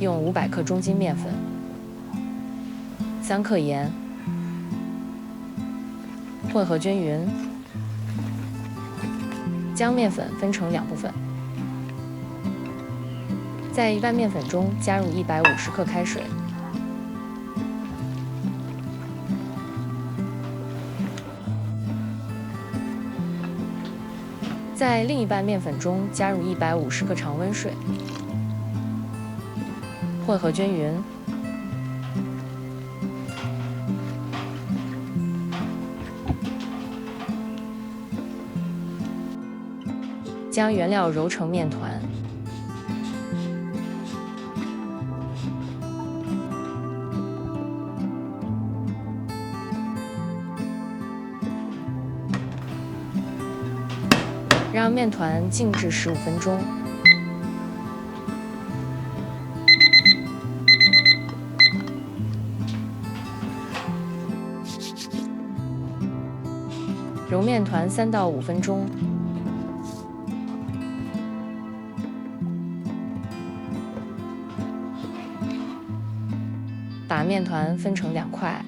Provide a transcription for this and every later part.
用500克中筋面粉、3克盐，混合均匀。将面粉分成2部分，在一半面粉中加入150克开水，在另一半面粉中加入150克常温水，混合均匀。将原料揉成面团，让面团静置15分钟。揉面团3到5分钟。把面团分成2块，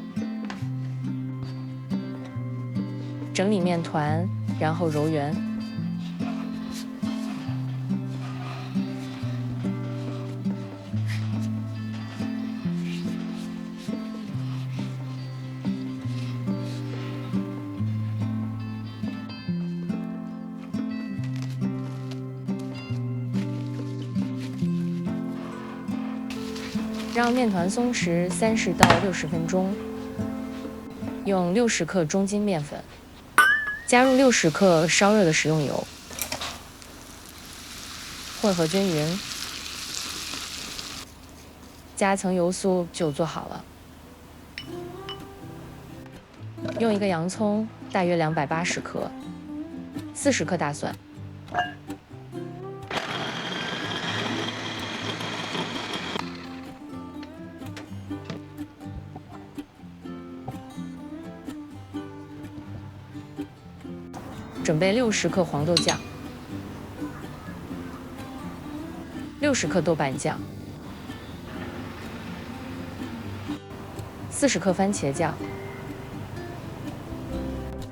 整理面团，然后揉圆。让面团松弛30到60分钟。用60克中筋面粉，加入60克烧热的食用油，混合均匀，加层油酥就做好了。用一个洋葱，大约280克，40克大蒜。准备60克黄豆酱，60克豆瓣酱，40克番茄酱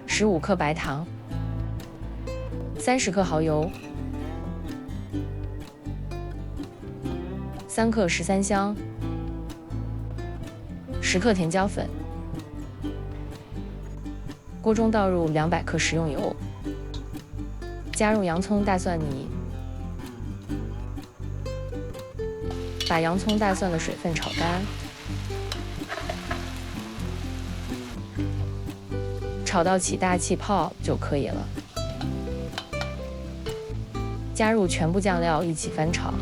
，15克白糖，30克蚝油，3克13香，10克甜椒粉。锅中倒入200克食用油。加入洋葱、大蒜泥，把洋葱、大蒜的水分炒干，炒到起大气泡就可以了。加入全部酱料一起翻炒，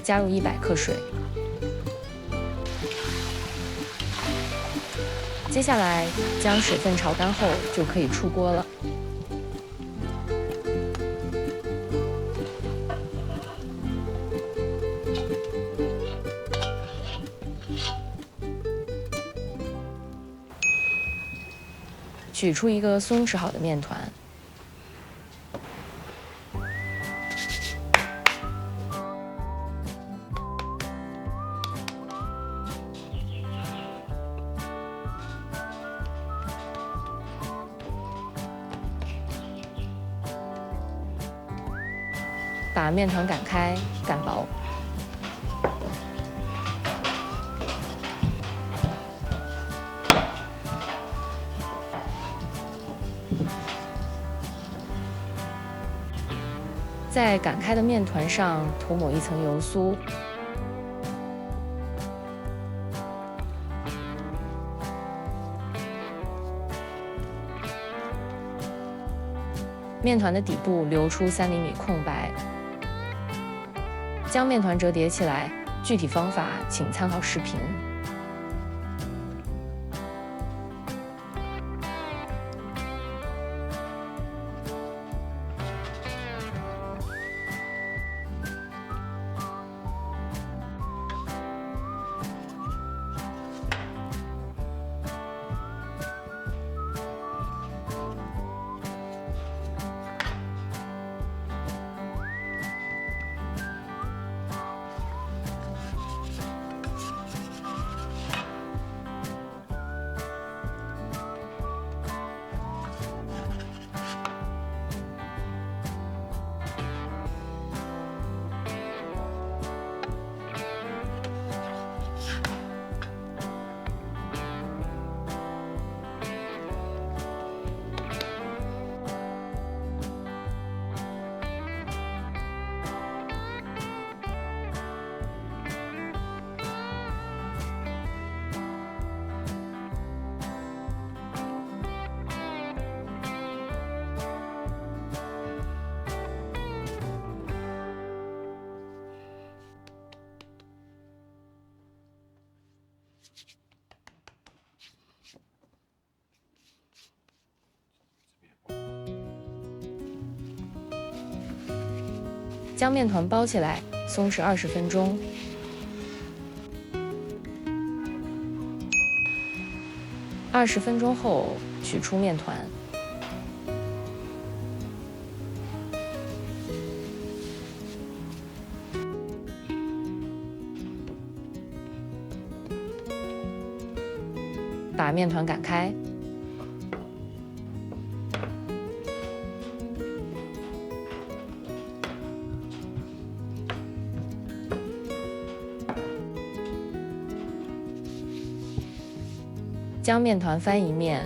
加入100克水。接下来将水分炒干后就可以出锅了。取出一个松弛好的面团，把面团擀开，擀薄。在擀开的面团上涂抹一层油酥，面团的底部留出3厘米空白。将面团折叠起来，具体方法请参考视频。将面团包起来，松弛20分钟。20分钟后，取出面团。把面团擀开。将面团翻一面，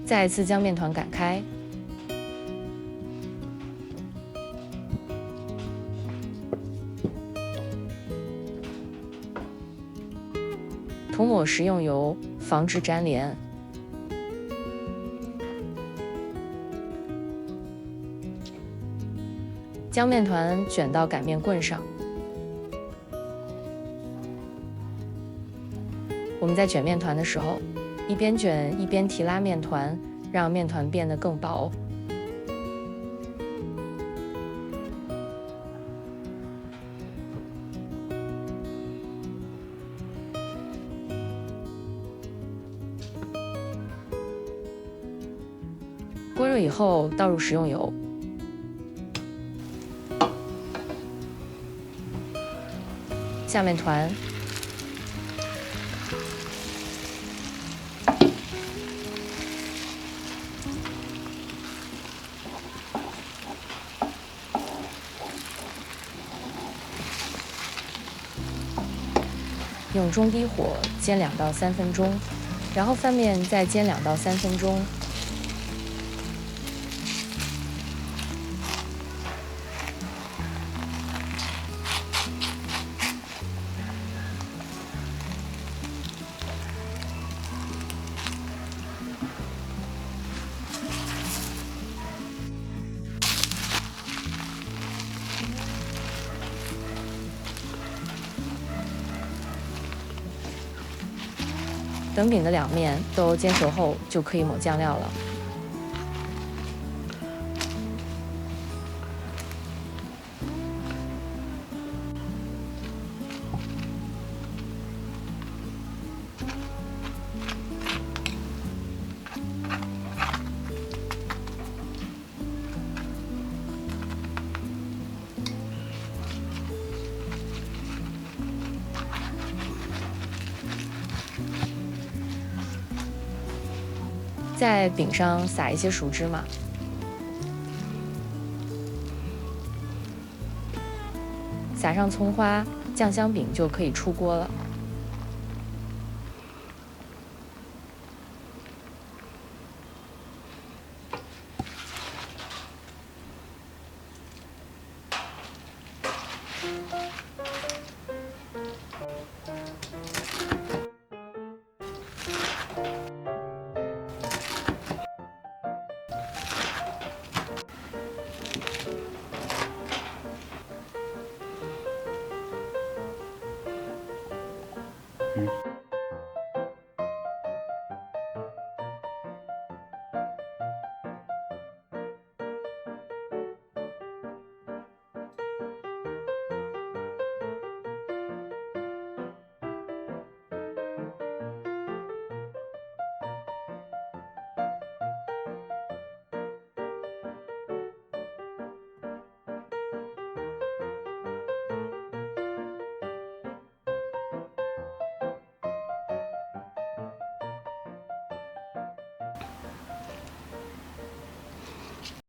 再一次将面团擀开，涂抹食用油，防止粘连。将面团卷到擀面棍上。我们在卷面团的时候，一边卷一边提拉面团，让面团变得更薄。锅热以后，倒入食用油。下面团，用中低火煎2到3分钟，然后翻面再煎2到3分钟。等饼的两面都煎熟后，就可以抹酱料了。在饼上撒一些熟芝麻，撒上葱花，酱香饼就可以出锅了。嗯。